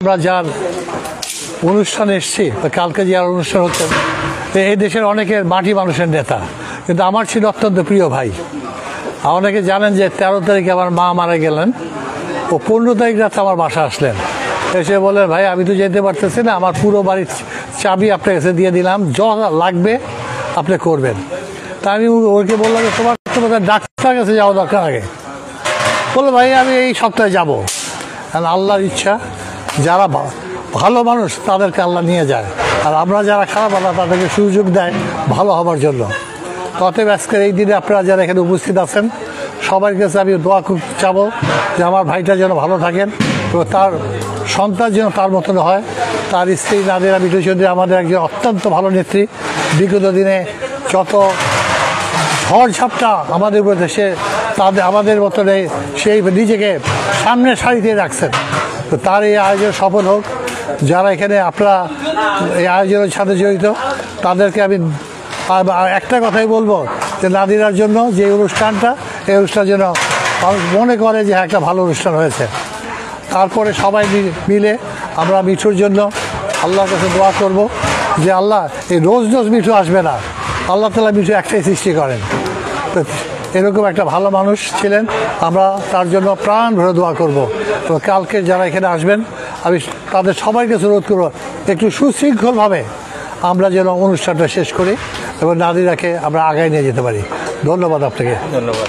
আমরা যার অনুষ্ঠানে এসেছি, কালকে যার অনুষ্ঠান হচ্ছে, এই দেশের অনেকের মাটি মানুষের নেতা, কিন্তু আমার ছিল অত্যন্ত প্রিয় ভাই। অনেকে জানেন যে 13 তারিখে আমার মা মারা গেলেন, ও 15 তারিখ রাতে আমার বাসা আসলেন, এসে বললেন ভাই আমি তো যেতে পারতেছি না, আমার পুরো বাড়ির চাবি আপনার কাছে দিয়ে দিলাম, যা লাগবে আপনি করবেন। তা আমি ওকে বললাম যে তোমার ডাক্তার কাছে যাওয়া দরকার আগে। বললো ভাই আমি এই সপ্তাহে যাবো। আল্লাহর ইচ্ছা, যারা ভালো মানুষ তাদেরকে আল্লাহ নিয়ে যায়, আর আমরা যারা খারাপ আল্লাহ তাদেরকে সুযোগ দেয় ভালো হবার জন্য। অতএব আজকের এই দিনে আপনারা যারা এখানে উপস্থিত আছেন সবার কাছে আমি দোয়া চাবো যে আমার ভাইটা যেন ভালো থাকেন এবং তার সন্তান যেন তার মতন হয়। তার স্ত্রী নাদিরা মিঠু চৌধুরী আমাদের একজন অত্যন্ত ভালো নেত্রী। বিগত দিনে যত ঝড় ঝাপটা আমাদের উপরে সে আমাদের মতনে সেই নিজেকে সামনের সারিতে রাখছেন। তো তার এই আয়োজন সফল হোক। যারা এখানে আপনারা এই আয়োজনের সাথে জড়িত তাদেরকে আমি একটা কথাই বলবো যে নাদিরার জন্য যে অনুষ্ঠানটা, এই অনুষ্ঠান যেন মানুষ মনে করে যে একটা ভালো অনুষ্ঠান হয়েছে। তারপরে সবাই মিলে আমরা মিঠুর জন্য আল্লাহর কাছে দোয়া করব যে আল্লাহ এই রোজ রোজ মিঠু আসবে না, আল্লাহ তাআলা মিঠু একটাই সৃষ্টি করেন। তো এরকম একটা ভালো মানুষ ছিলেন, আমরা তার জন্য প্রাণ ভরে দোয়া করব। তো কালকে যারা এখানে আসবেন আমি তাদের সবাইকে অনুরোধ করব একটু সুশৃঙ্খলভাবে আমরা যেন অনুষ্ঠানটা শেষ করি এবং নাদিরাকে আমরা আগায় নিয়ে যেতে পারি। ধন্যবাদ আপনাকে। ধন্যবাদ।